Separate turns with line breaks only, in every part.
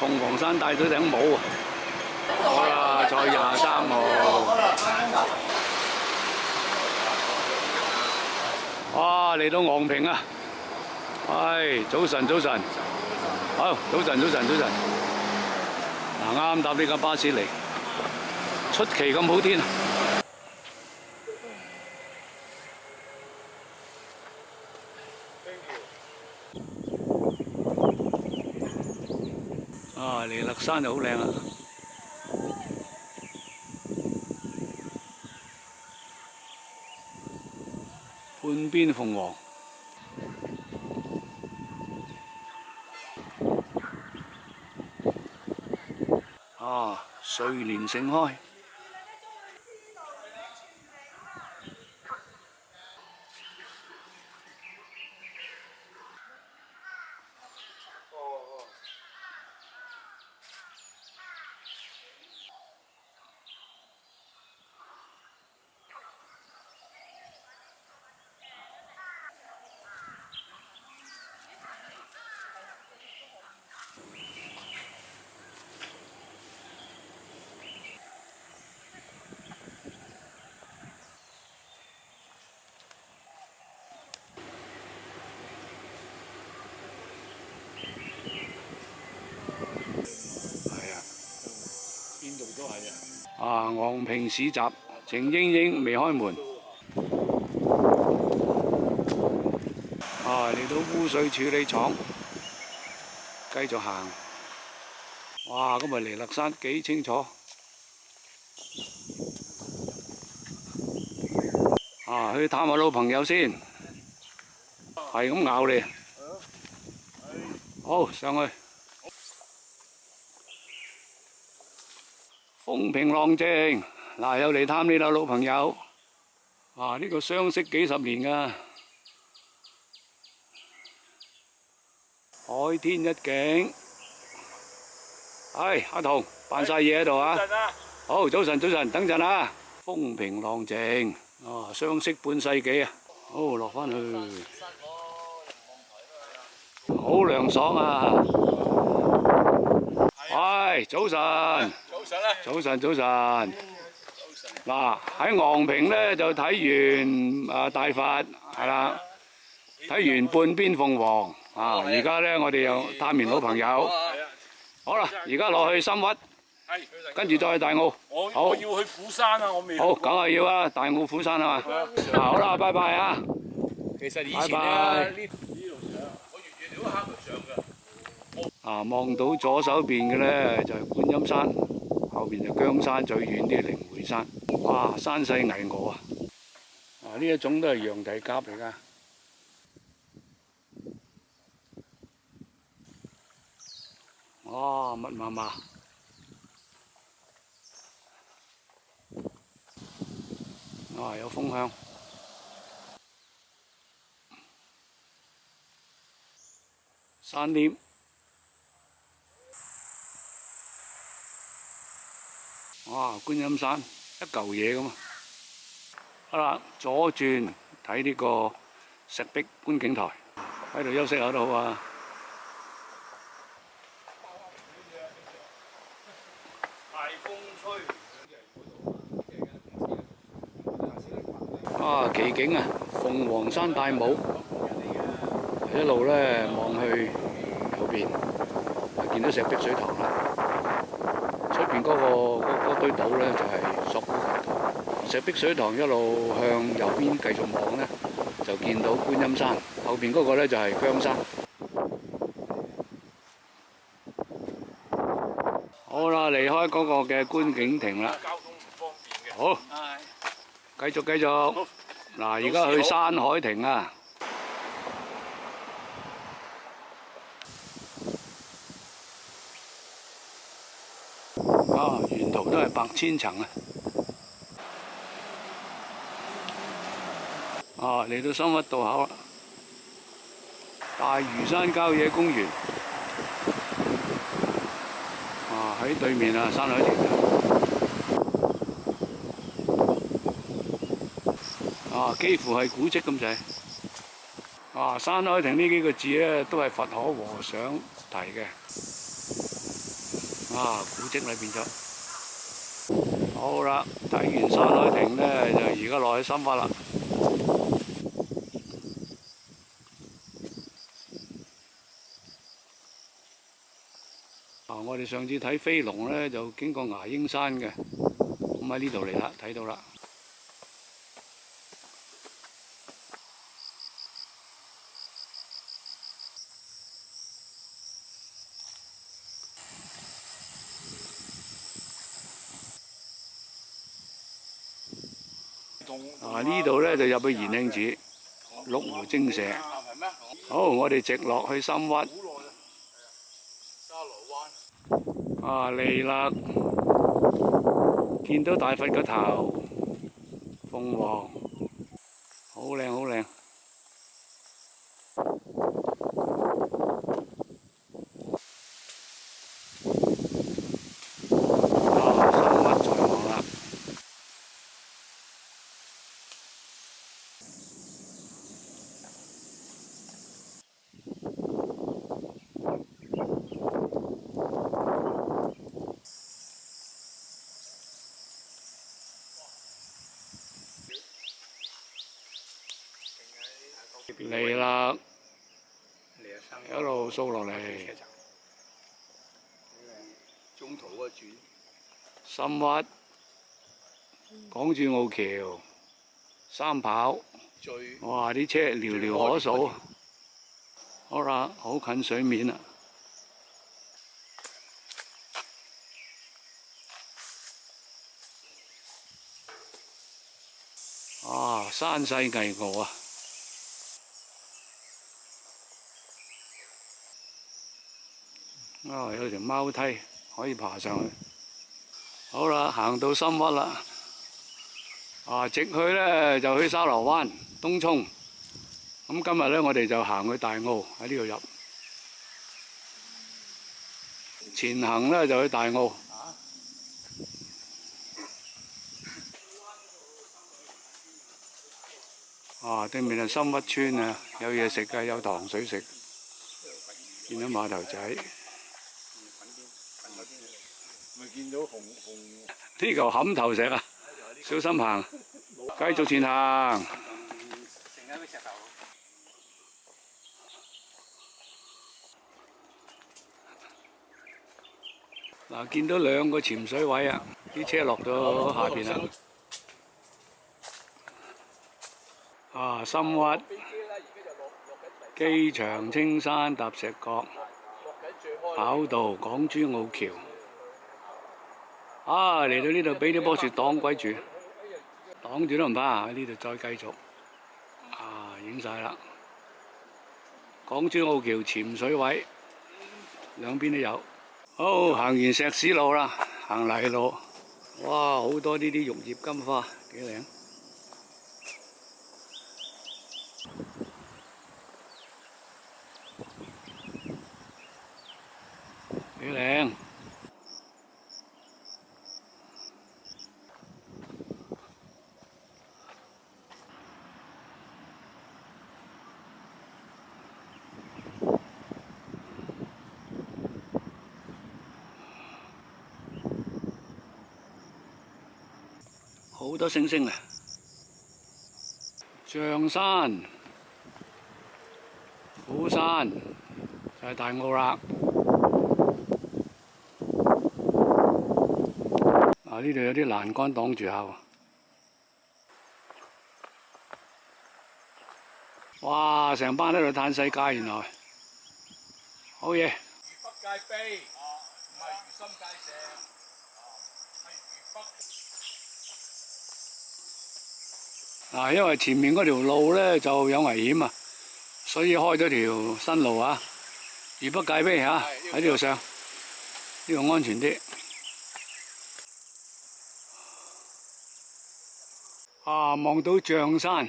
鳳凰山戴咗頂帽啊！好啦，賽23號。哇！嚟到昂坪啊！唉，早晨，好，早晨。嗱，啱搭呢架巴士嚟，出奇咁好天啊！啊，彌勒山就好靚啊！半邊鳳凰。啊，睡蓮盛開。啊！昂坪市集，程英英未開門。啊！嚟到污水處理廠，繼續行。哇！今日彌勒山幾清楚。啊！去探下老朋友先，係咁咬你。好，上去。風平浪靜，嗱又嚟探你啦，老朋友。啊，呢個相識幾十年㗎，海天一景。唉，阿彤，扮晒嘢喺度啊！好，早晨，等陣啊！風平浪靜，啊，相識半世紀啊！好，落返去，好涼爽啊！喂，早晨。早晨。嗱，喺昂坪呢就睇完大佛，係啦，睇完半邊鳳凰啊！而家呢我哋又探完老朋友，好啦，而家落去深屈，跟住再去大澳。
我要去虎山啊！我未。
好，梗係要啊！大澳虎山啊嘛。好啦，拜拜啊！
其實以前呢度上，我月月都黑門上㗎。
啊，望到左手邊嘅呢就係觀音山。後邊就姜山，最遠啲係靈會山。哇，山勢巍峨啊！啊，呢一種都係羊蹄甲嚟㗎。哇，密麻麻。啊，有風香。山巒。哇！觀音山一嚿嘢咁啊！好啦，左轉睇呢個石壁觀景台，喺度休息下都好啊！
大風吹。
啊，奇景啊！鳳凰山戴帽，一路咧望去右邊，見到石壁水塘啦。出邊嗰堆島呢，就係索罟佛堂，石壁水塘一路向右邊繼續望呢，就見到觀音山，後邊嗰個呢，就係姜山。好啦，離開嗰個嘅觀景亭啦。
交通唔方便嘅。
好，繼續。嗱，而家去山海亭啊！啊，沿途都係百千層啊！啊，嚟到深屈道口啦，大嶼山郊野公園。啊，喺對面啊，山海亭啊，幾乎係古蹟咁滯。啊，山海亭呢幾個字呢，都係佛可和尚提嘅。啊，古蹟裏變咗。好啦，睇完山海亭咧，就而家落去深挖啦。我哋上次睇飛龍咧，就經過牙鷹山嘅，咁喺呢度嚟啦，睇到啦。呢度咧就入去延慶寺、鹿湖精舍。好，我哋直落去深屈。嚟啦！見到大佛個頭，鳳凰，好靚好靚。深屈在望啦。嚟啦！一路掃落嚟。
中途嗰個轉。
深屈、港珠澳橋、三跑，哇！啲車寥寥可數。好啦，好近水面啦。山勢巍峨啊！有條貓梯可以爬上去。好啦，行到深屈啦。直去咧就去沙螺灣、東涌。咁今日咧我哋就行去大澳喺呢度入。前行咧就去大澳。對面係深屈村啊，有嘢食㗎，有糖水食。見到碼頭仔。咪見到紅呢嚿冚頭石啊！小心行，繼續前行。見到兩個潛水位啊！啲車落咗下邊啦。深屈、機場青山踏石角、跑道港珠澳橋。嚟到呢度俾啲棵樹擋鬼住，擋住都唔怕，喺呢度再繼續。影晒啦！港珠澳橋潛水位，兩邊都有。好，行完石屎路啦，行泥路。哇，好多呢啲玉葉金花，幾靚。幾靚！好多星星啊！象山、虎山就係大澳啦。呢度有啲欄杆擋住下喎。哇！成班喺度嘆世界，原來好嘢。
魚北界碑，唔係魚心界石，係魚北。
因為前面嗰條路咧就有危險啊，所以開咗條新路啊。魚北界碑喺呢度上，呢度安全啲。望到象山，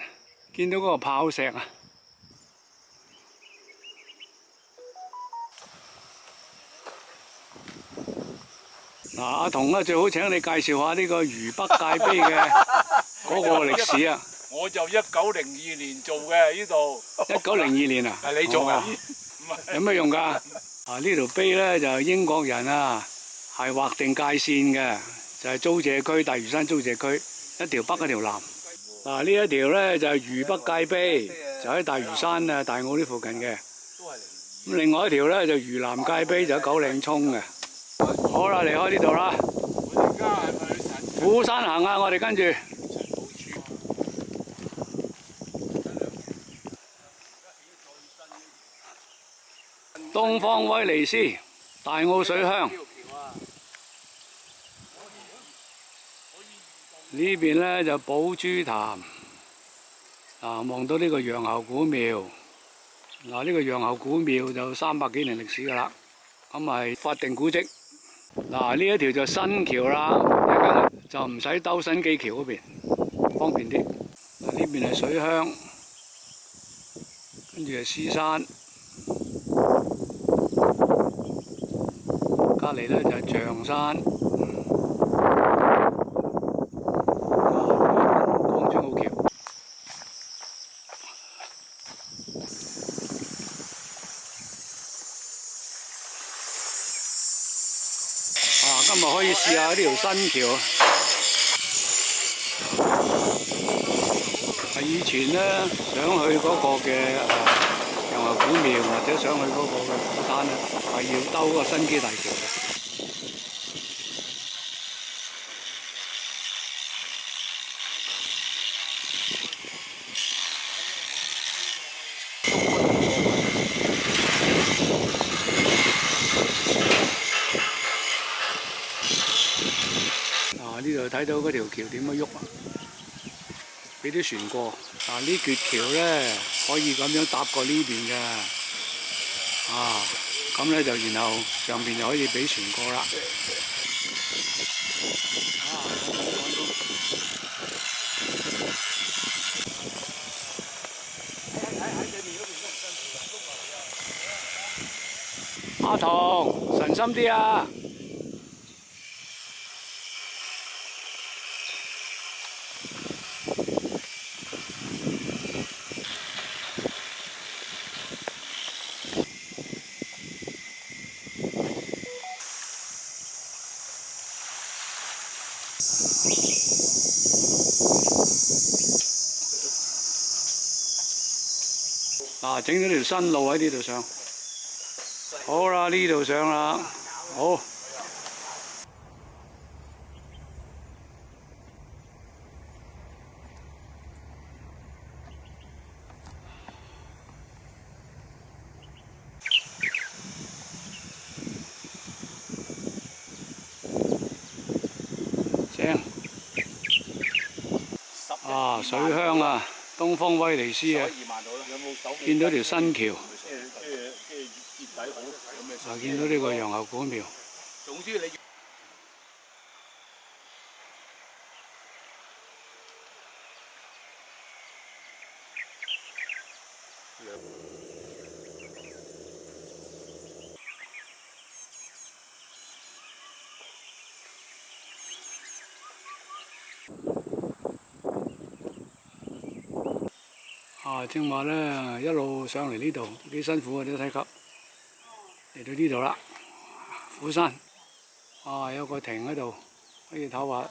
見到嗰個炮石啊！阿彤啊，最好請你介紹下呢個魚北界碑嘅嗰個歷史啊！
我就1902年做嘅呢度。
1902年啊？
係你做啊？
有咩用㗎？呢條碑咧就英國人係劃定界線嘅，就係租借區，大嶼山租借區，一條北一條南。嗱，呢一條咧就係渝北界碑，就喺大嶼山啊大澳呢附近嘅。咁另外一條咧就渝南界碑，就喺九嶺涌嘅。好啦，離開呢度啦。虎山行啊，我哋跟住。東方威尼斯大澳水鄉呢邊呢就寶珠潭，望到呢個楊侯古廟，呢個楊侯古廟就300幾年歷史㗎啦，咁係法定古蹟。呢一條就新橋啦，就唔使兜新基橋嗰邊，方便啲。呢邊係水鄉，跟住係獅山。隔離呢就係象山，港珠澳橋。今日可以試下呢條新橋。以前呢，想去嗰個嘅楊侯古廟，或者想去嗰個嘅虎山呢，係要兜個新基大橋嘅。呢度睇到嗰條橋點樣喐啊！俾啲船過。呢橛橋咧可以咁樣搭過呢邊嘅。咁咧就然後上邊就可以俾船過啦。阿棠，神心啲啊！整咗條新路喺呢度上，好啦，呢度上啦，好。正。水鄉啊，東方威尼斯啊，見到條新橋，見到呢個楊侯古廟。總之你正話咧，一路上嚟呢度幾辛苦啊！啲梯級嚟到呢度啦，虎山。有個亭喺度，可以唞下。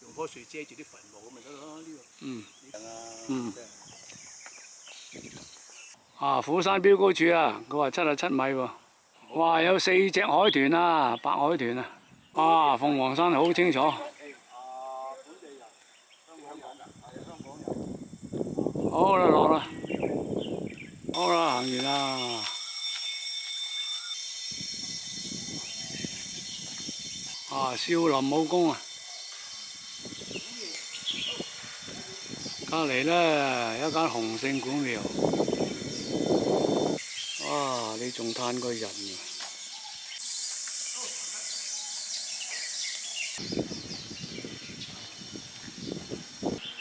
用棵樹遮住啲墳墓咁咪得咯，呢個。虎山標高柱啊，佢話77米喎。哇！有4隻海豚啊，白海豚啊！鳳凰山好清楚。好啦，落啦。好啦，行完啦。少林武功啊！隔離呢，有一間洪聖古廟。你仲嘆過人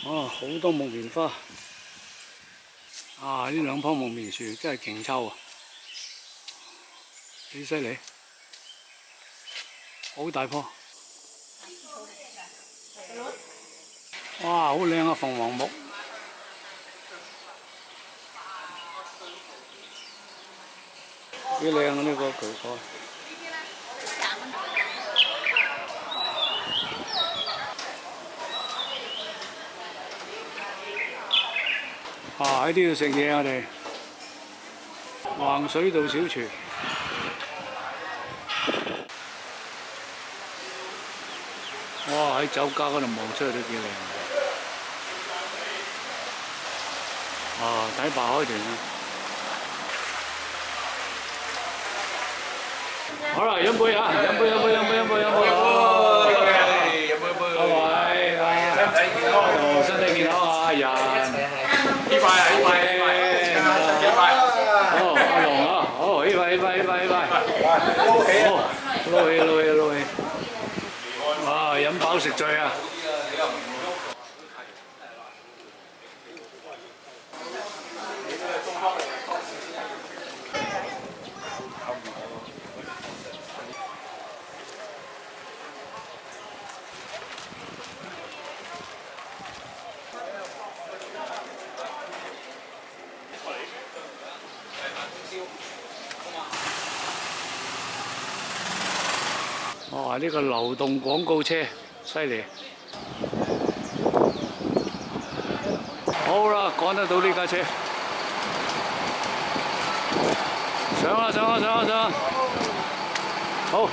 啊！好多木棉花。呢2棵木棉樹真係勁抽啊！幾犀利，好大棵。哇！好靚啊，鳳凰木。幾靚啊！呢個渠蓋。喺呢度食嘢我哋，橫水道小廚。哇！喺酒家嗰度望出去都幾靚。睇白海豚啊！好啦，飲杯啊！飲杯！拜拜！身體健康啊，人。
呢塊啊，呢塊，呢塊。
好，阿龍啊，好，呢塊。撈起。哇！飲飽食醉啊！哇！呢個流動廣告車，犀利。好啦，趕得到呢架車。上啦！好。